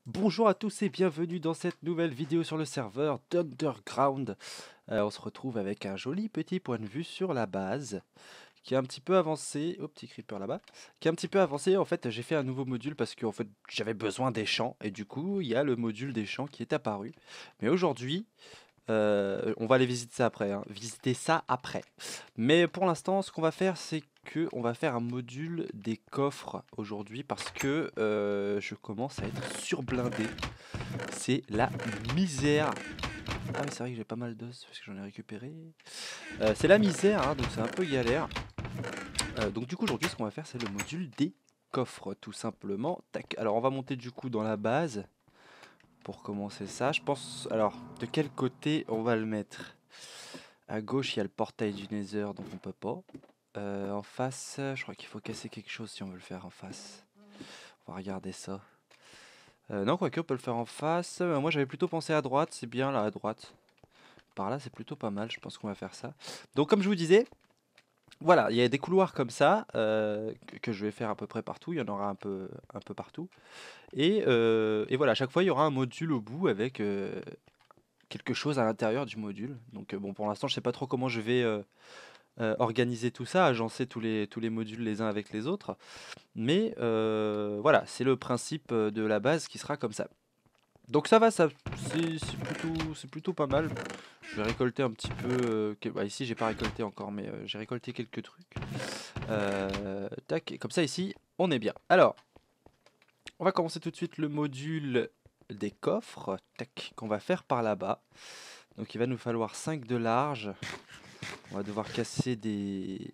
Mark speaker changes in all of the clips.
Speaker 1: Bonjour à tous et bienvenue dans cette nouvelle vidéo sur le serveur d'Underground. On se retrouve avec un joli petit point de vue sur la base qui est un petit peu avancé. Oh, petit creeper là-bas. Qui est un petit peu avancé. En fait, j'ai fait un nouveau module parce que en fait, j'avais besoin des champs. Et du coup, il y a le module des champs qui est apparu. Mais aujourd'hui, on va aller visiter ça après, hein. Visiter ça après. Mais pour l'instant, ce qu'on va faire, c'est que on va faire un module des coffres aujourd'hui parce que je commence à être surblindé. C'est la misère. Ah oui, c'est vrai que j'ai pas mal d'os parce que j'en ai récupéré. C'est la misère, hein, donc c'est un peu galère. Donc du coup aujourd'hui, ce qu'on va faire, c'est le module des coffres, tout simplement. Tac. Alors on va monter du coup dans la base pour commencer ça. Je pense. Alors, de quel côté on va le mettre? À gauche, il y a le portail du Nether, donc on peut pas. En face, je crois qu'il faut casser quelque chose si on veut le faire en face. On va regarder ça. Non, quoique, on peut le faire en face. Moi, j'avais plutôt pensé à droite. C'est bien là, à droite. Par là, c'est plutôt pas mal. Je pense qu'on va faire ça. Donc, comme je vous disais, voilà, il y a des couloirs comme ça que je vais faire à peu près partout. Il y en aura un peu partout. Et voilà, à chaque fois, il y aura un module au bout avec quelque chose à l'intérieur du module. Donc, bon, pour l'instant, je sais pas trop comment je vais organiser tout ça, agencer tous les modules les uns avec les autres. Mais voilà, c'est le principe de la base qui sera comme ça. Donc ça va, c'est plutôt pas mal. Je vais récolter un petit peu. Bah, ici, j'ai pas récolté encore, mais j'ai récolté quelques trucs. Tac, et comme ça ici, on est bien. Alors, on va commencer tout de suite le module des coffres, tac, qu'on va faire par là-bas. Donc il va nous falloir 5 de large. On va devoir casser des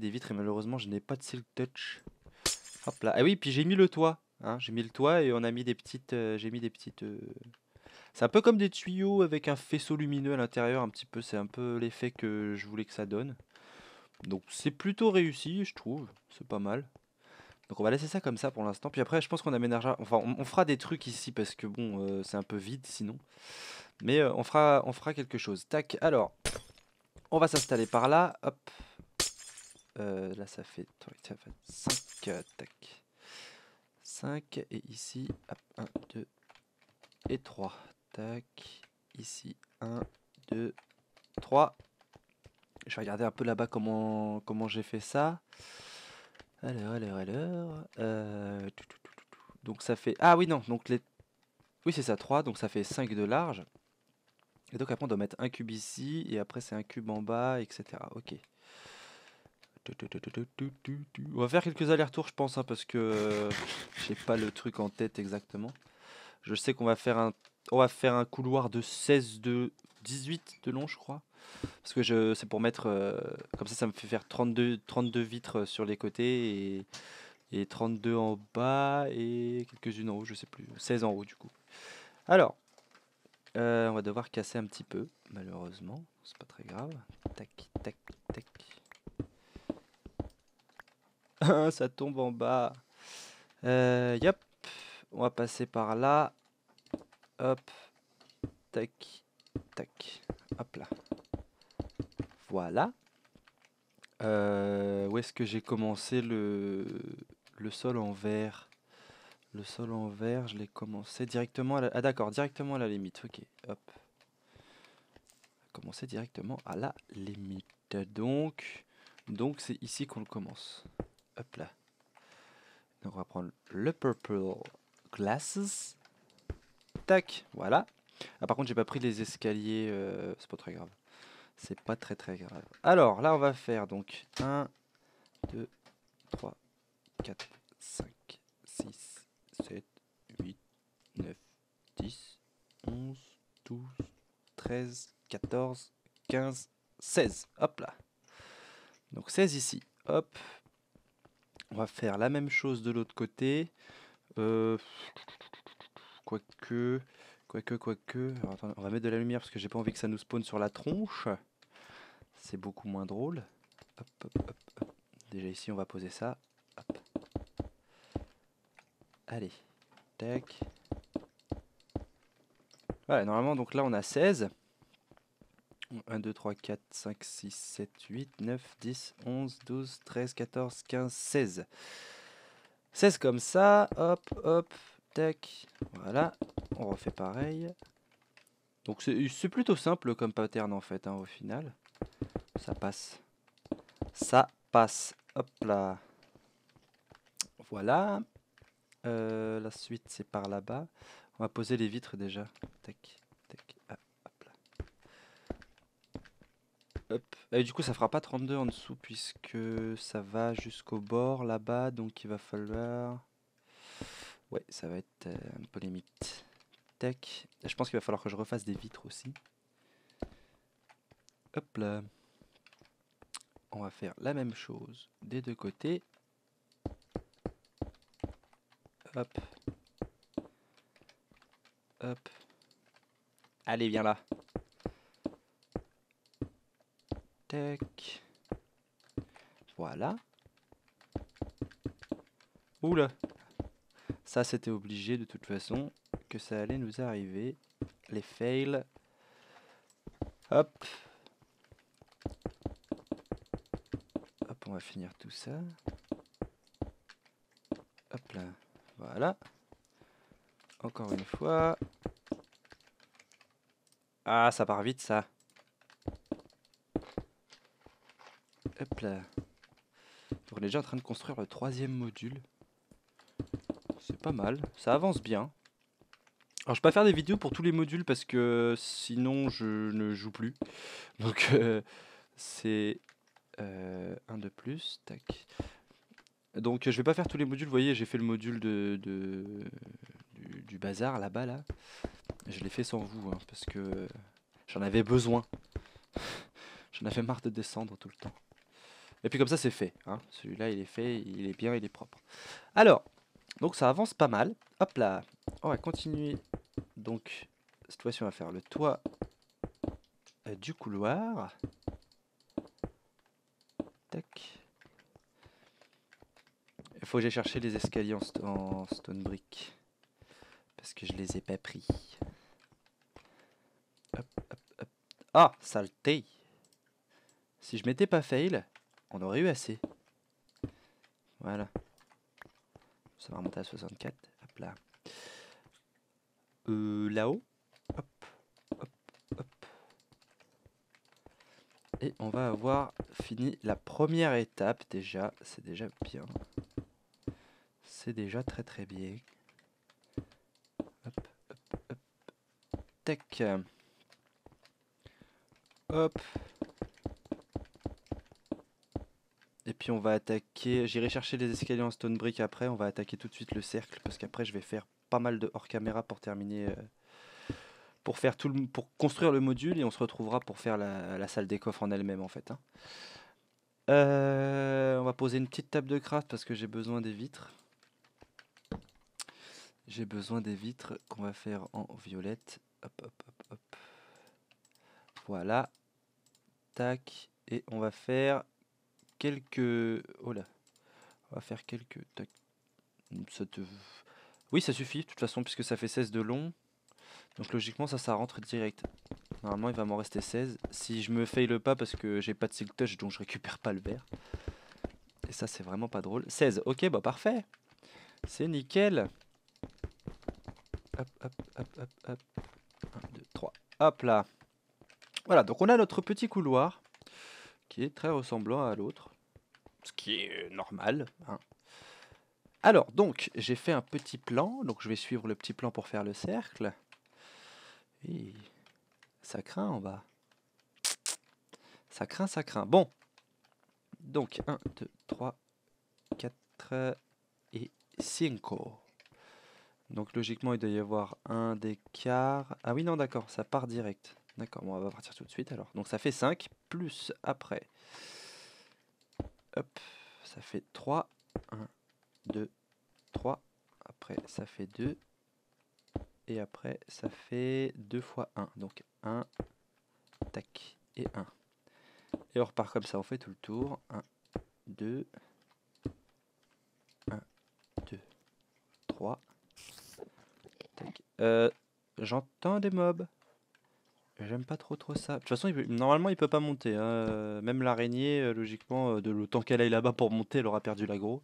Speaker 1: vitres et malheureusement je n'ai pas de silk touch. Hop là. Ah oui, puis j'ai mis le toit. Hein. J'ai mis le toit et on a mis des petites. J'ai mis des petites. C'est un peu comme des tuyaux avec un faisceau lumineux à l'intérieur, un petit peu. C'est un peu l'effet que je voulais que ça donne. Donc c'est plutôt réussi, je trouve. C'est pas mal. Donc on va laisser ça comme ça pour l'instant. Puis après, je pense qu'on aménagera. Enfin, on fera des trucs ici parce que bon, c'est un peu vide sinon. Mais on fera quelque chose. Tac. Alors, on va s'installer par là. Hop. Là, ça fait 5. Tac. 5. Et ici, hop, 1, 2 et 3. Tac. Ici, 1, 2, 3. Je vais regarder un peu là-bas comment j'ai fait ça. Alors. Donc ça fait... Ah oui, non. Donc les... Oui, c'est ça, 3. Donc ça fait 5 de large. Et donc après, on doit mettre un cube ici. Et après, c'est un cube en bas, etc. Ok. On va faire quelques allers-retours, je pense, hein, parce que j'ai pas le truc en tête exactement. Je sais qu'on va faire un couloir de 16 de 18 de long, je crois. Parce que c'est pour mettre comme ça me fait faire 32 vitres sur les côtés et 32 en bas et quelques-unes en haut, je sais plus. 16 en haut du coup. Alors, on va devoir casser un petit peu, malheureusement. C'est pas très grave. Tac, tac, tac. Ça tombe en bas. Yep. On va passer par là. Hop. Tac. Tac. Hop là. Voilà. Où est-ce que j'ai commencé le sol en verre? Le sol en verre, je l'ai commencé directement à la... Ah d'accord, directement à la limite. Ok, hop. Commencer directement à la limite. Donc c'est ici qu'on le commence. Hop là. Donc on va prendre le purple glasses. Tac, voilà. Ah par contre j'ai pas pris les escaliers, c'est pas très grave. C'est pas très grave. Alors là on va faire donc 1, 2, 3, 4, 5, 6, 7, 8, 9, 10, 11, 12, 13, 14, 15, 16. Hop là. Donc 16 ici. Hop. On va faire la même chose de l'autre côté. Quoique. Alors, attends, on va mettre de la lumière parce que j'ai pas envie que ça nous spawn sur la tronche. C'est beaucoup moins drôle. Hop. Déjà ici, on va poser ça. Hop. Allez. Tac. Voilà, normalement, donc là, on a 16. 1, 2, 3, 4, 5, 6, 7, 8, 9, 10, 11, 12, 13, 14, 15, 16. 16 comme ça, hop. Tac, voilà, on refait pareil. Donc c'est plutôt simple comme pattern en fait, hein, au final. Ça passe. Ça passe. Hop là. Voilà. La suite c'est par là-bas. On va poser les vitres déjà. Tac, tac, ah, hop là. Hop. Et du coup ça fera pas 32 en dessous puisque ça va jusqu'au bord là-bas. Donc il va falloir... Ouais, ça va être un peu limite. Tac. Je pense qu'il va falloir que je refasse des vitres aussi. Hop là. On va faire la même chose des deux côtés. Hop. Hop. Allez, viens là. Tac. Voilà. Oula. Ça, c'était obligé de toute façon que ça allait nous arriver. Les fails. Hop. Hop, on va finir tout ça. Hop là. Voilà. Encore une fois. Ah, ça part vite ça. Hop là. Donc on est déjà en train de construire le 3e module. C'est pas mal. Ça avance bien. Alors je vais pas faire des vidéos pour tous les modules parce que sinon je ne joue plus. Donc c'est un de plus. Tac. Donc je vais pas faire tous les modules. Vous voyez, j'ai fait le module du bazar là-bas là. Je l'ai fait sans vous hein, parce que j'en avais besoin. J'en avais marre de descendre tout le temps. Et puis comme ça c'est fait. Hein. Celui-là il est fait, il est bien, il est propre. Alors, donc ça avance pas mal. Hop là. On va continuer. Donc cette fois-ci on va faire le toit du couloir. Tac. Il faut que j'aille chercher les escaliers en stone brick. Parce que je les ai pas pris. Hop, hop, hop. Ah, saleté. Si je m'étais pas fail, on aurait eu assez. Voilà. Ça va remonter à 64. Hop là. Là-haut. Hop, hop, hop. Et on va avoir fini la première étape déjà. C'est déjà bien. C'est déjà très très bien. Hop, hop, hop. Tac. Hop. Et puis on va attaquer, j'irai chercher les escaliers en stone brick après, on va attaquer tout de suite le cercle parce qu'après je vais faire pas mal de hors caméra pour terminer, pour faire pour construire le module et on se retrouvera pour faire la salle des coffres en elle-même en fait. Hein. On va poser une petite table de craft parce que j'ai besoin des vitres. J'ai besoin des vitres qu'on va faire en violette. Hop, hop, hop, hop. Voilà. Tac. Et on va faire quelques... Oh là. On va faire quelques... Tac. Oui, ça suffit, de toute façon, puisque ça fait 16 de long. Donc logiquement, ça rentre direct. Normalement, il va m'en rester 16. Si je me fail pas parce que j'ai pas de silk touch, donc je récupère pas le verre. Et ça, c'est vraiment pas drôle. 16, ok, bah parfait. C'est nickel. Hop, hop, hop, hop, hop. 1, 2, 3. Hop là. Voilà, donc on a notre petit couloir qui est très ressemblant à l'autre. Ce qui est normal. Hein. Alors, donc, j'ai fait un petit plan. Donc, je vais suivre le petit plan pour faire le cercle. Et ça craint en bas. Ça craint, ça craint. Bon. Donc, 1, 2, 3, 4 et 5. Donc, logiquement, il doit y avoir un d'écart. Ah oui, non, d'accord, ça part direct. D'accord, bon, on va partir tout de suite alors. Donc, ça fait 5, plus après. Hop, ça fait 3. 1, 2, 3. Après, ça fait 2. Et après, ça fait 2 fois 1. Donc 1, tac, et 1. Et on repart comme ça, on fait tout le tour. 1, 2, 1, 2, 3. Tac. J'entends des mobs. J'aime pas trop ça. De toute façon, normalement, il peut pas monter. Hein. Même l'araignée, logiquement, de le temps qu'elle aille là-bas pour monter, elle aura perdu l'aggro.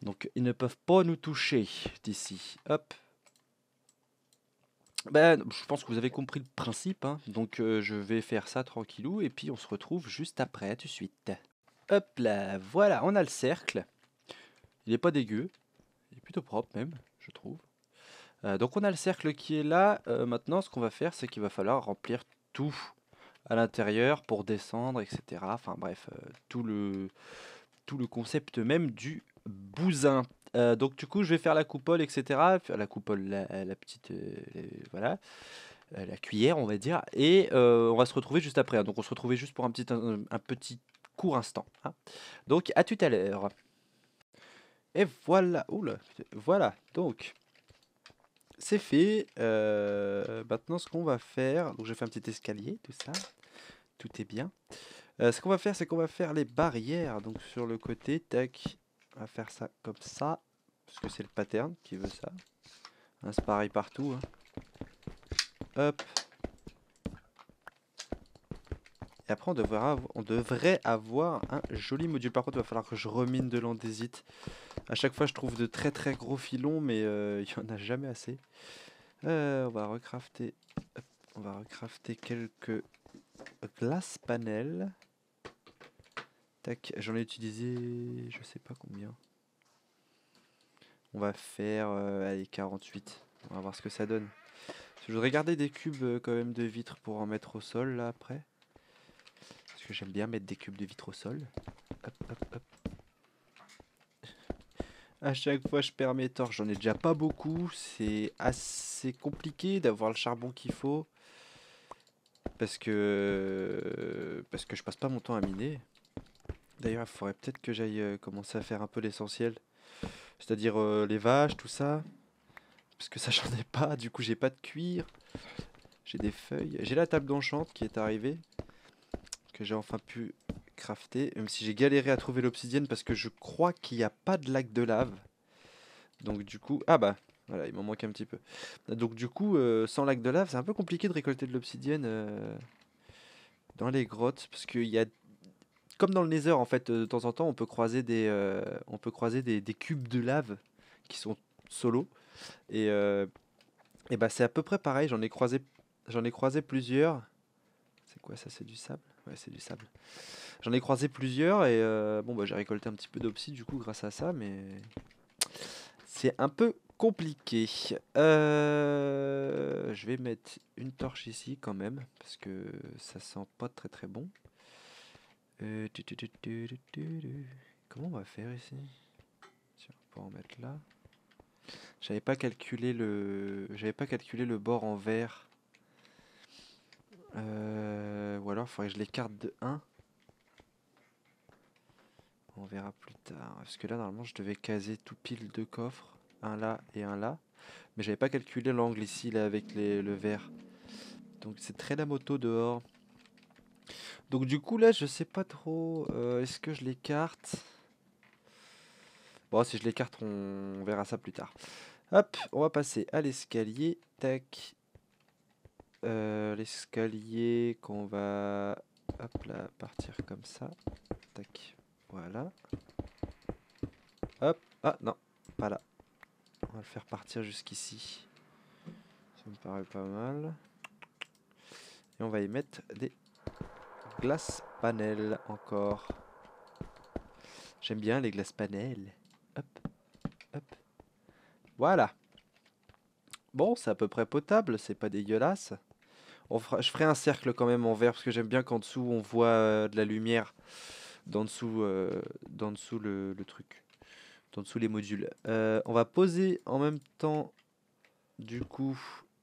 Speaker 1: Donc ils ne peuvent pas nous toucher d'ici. Hop. Ben, je pense que vous avez compris le principe, hein. Donc je vais faire ça tranquillou et puis on se retrouve juste après, tout de suite. Hop là, voilà, on a le cercle. Il est pas dégueu, il est plutôt propre même, je trouve. Donc on a le cercle qui est là. Maintenant, ce qu'on va faire, c'est qu'il va falloir remplir tout à l'intérieur pour descendre, etc. Enfin bref, tout le concept même du bousin. Donc du coup, je vais faire la coupole, etc. Faire la coupole, la petite, voilà, la cuillère, on va dire. Et on va se retrouver juste après, hein. Donc on se retrouvait juste pour un petit court instant, hein. Donc à tout à l'heure. Et voilà, oula, voilà. Donc c'est fait. Maintenant, ce qu'on va faire, donc je fais un petit escalier, tout ça, tout est bien. Ce qu'on va faire, c'est qu'on va faire les barrières. Donc sur le côté, tac, on va faire ça comme ça, parce que c'est le pattern qui veut ça. Hein, c'est pareil partout, hein. Hop. Et après, on devrait avoir un joli module. Par contre, il va falloir que je remine de l'andésite. À chaque fois, je trouve de très très gros filons, mais il n'y en a jamais assez. On va recrafter, hop, on va recrafter quelques glace panel. Tac, j'en ai utilisé je sais pas combien. On va faire allez, 48. On va voir ce que ça donne. Je voudrais garder des cubes quand même de vitres pour en mettre au sol là après. Parce que j'aime bien mettre des cubes de vitres au sol. Hop, hop, hop. À chaque fois je perds mes torches, j'en ai déjà pas beaucoup. C'est assez compliqué d'avoir le charbon qu'il faut. Parce que je passe pas mon temps à miner. D'ailleurs, il faudrait peut-être que j'aille commencer à faire un peu l'essentiel. C'est-à-dire les vaches, tout ça. Parce que ça, j'en ai pas. Du coup, j'ai pas de cuir. J'ai des feuilles. J'ai la table d'enchant qui est arrivée. Que j'ai enfin pu crafter. Même si j'ai galéré à trouver l'obsidienne parce que je crois qu'il n'y a pas de lac de lave. Donc du coup... Ah bah, voilà, il m'en manque un petit peu. Donc du coup, sans lac de lave, c'est un peu compliqué de récolter de l'obsidienne dans les grottes. Parce qu'il y a... Comme dans le Nether, en fait, de temps en temps, on peut croiser des cubes de lave qui sont solo. Et bah c'est à peu près pareil, j'en ai croisé plusieurs. C'est quoi ça, c'est du sable? Ouais, c'est du sable. J'en ai croisé plusieurs et bon bah j'ai récolté un petit peu d'obsidienne du coup grâce à ça, mais c'est un peu compliqué. Je vais mettre une torche ici quand même parce que ça sent pas très très bon. Comment on va faire ici? Tiens, on va en mettre là. J'avais pas calculé le bord en verre. Ou alors il faudrait que je l'écarte de 1. On verra plus tard. Parce que là, normalement, je devais caser tout pile 2 coffres. Un là et un là. Mais j'avais pas calculé l'angle ici, là, avec le verre. Donc c'est très la moto dehors. Donc du coup, là, je sais pas trop. Est-ce que je l'écarte? Bon, si je l'écarte, on verra ça plus tard. Hop, on va passer à l'escalier. Tac. L'escalier qu'on va... Hop là, partir comme ça. Tac. Voilà. Hop. Ah non, pas là. On va le faire partir jusqu'ici. Ça me paraît pas mal. Et on va y mettre des glaces panels encore. J'aime bien les glaces panels. Hop, hop. Voilà. Bon, c'est à peu près potable, c'est pas dégueulasse. Je ferai un cercle quand même en vert parce que j'aime bien qu'en dessous on voit de la lumière. D'en dessous le truc. D'en dessous les modules. On va poser en même temps, du coup,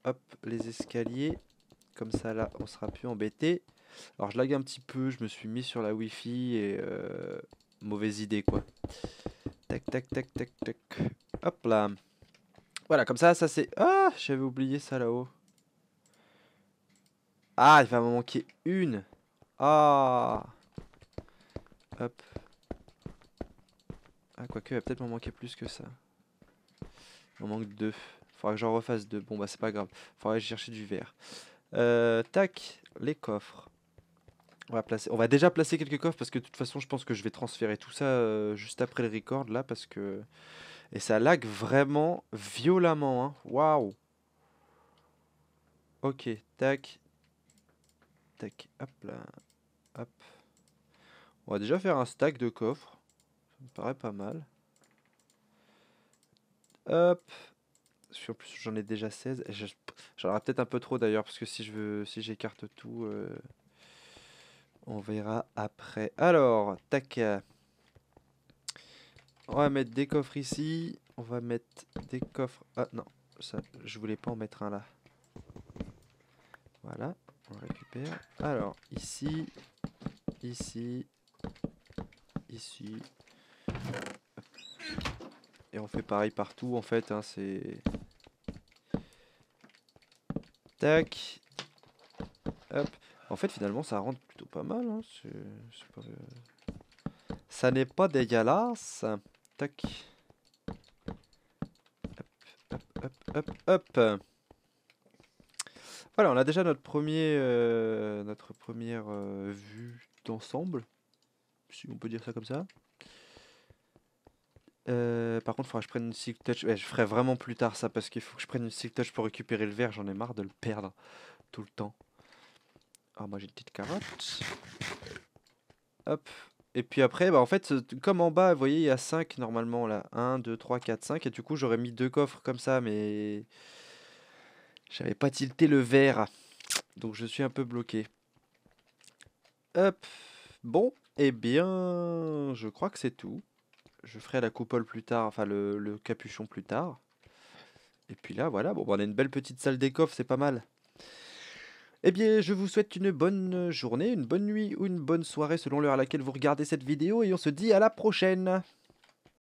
Speaker 1: hop, les escaliers. Comme ça là, on sera plus embêté. Alors je lag un petit peu, je me suis mis sur la Wi-Fi et mauvaise idée quoi. Tac tac tac tac tac. Hop là. Voilà, comme ça c'est... Ah, j'avais oublié ça là-haut. Ah, il va m'en manquer une. Ah. Hop. Ah, quoique, il va peut-être m'en manquer plus que ça. Il m'en manque deux. Faudra que j'en refasse deux. Bon, bah, c'est pas grave. Faudra aller chercher du verre. Tac, les coffres. On va déjà placer quelques coffres parce que de toute façon, je pense que je vais transférer tout ça juste après le record là parce que et ça lag vraiment violemment, hein. Waouh. Ok, tac, tac, hop là, hop. On va déjà faire un stack de coffres. Ça me paraît pas mal. Hop. En plus, j'en ai déjà 16. J'en aurai peut-être un peu trop d'ailleurs parce que si j'écarte tout, on verra après. Alors, tac. On va mettre des coffres ici. On va mettre des coffres. Ah non, ça, je voulais pas en mettre un là. Voilà, on récupère. Alors, ici, ici, ici. Et on fait pareil partout en fait. Hein, c'est. Tac. Hop. En fait, finalement, ça rentre plutôt pas mal. Hein. Ça n'est pas dégueulasse. Tac. Hop, hop, hop, hop. Voilà, on a déjà notre première vue d'ensemble, si on peut dire ça comme ça. Par contre, il faudra que je prenne une Silk Touch. Ouais, je ferai vraiment plus tard ça parce qu'il faut que je prenne une Silk Touch pour récupérer le verre. J'en ai marre de le perdre tout le temps. Alors, moi j'ai une petite carotte. Hop. Et puis après, bah en fait, comme en bas, vous voyez, il y a 5 normalement là. 1, 2, 3, 4, 5. Et du coup, j'aurais mis 2 coffres comme ça, mais j'avais pas tilté le verre. Donc je suis un peu bloqué. Hop. Bon, eh bien, je crois que c'est tout. Je ferai la coupole plus tard, enfin le capuchon plus tard. Et puis là, voilà, bon, bah, on a une belle petite salle des coffres, c'est pas mal. Eh bien, je vous souhaite une bonne journée, une bonne nuit ou une bonne soirée selon l'heure à laquelle vous regardez cette vidéo et on se dit à la prochaine.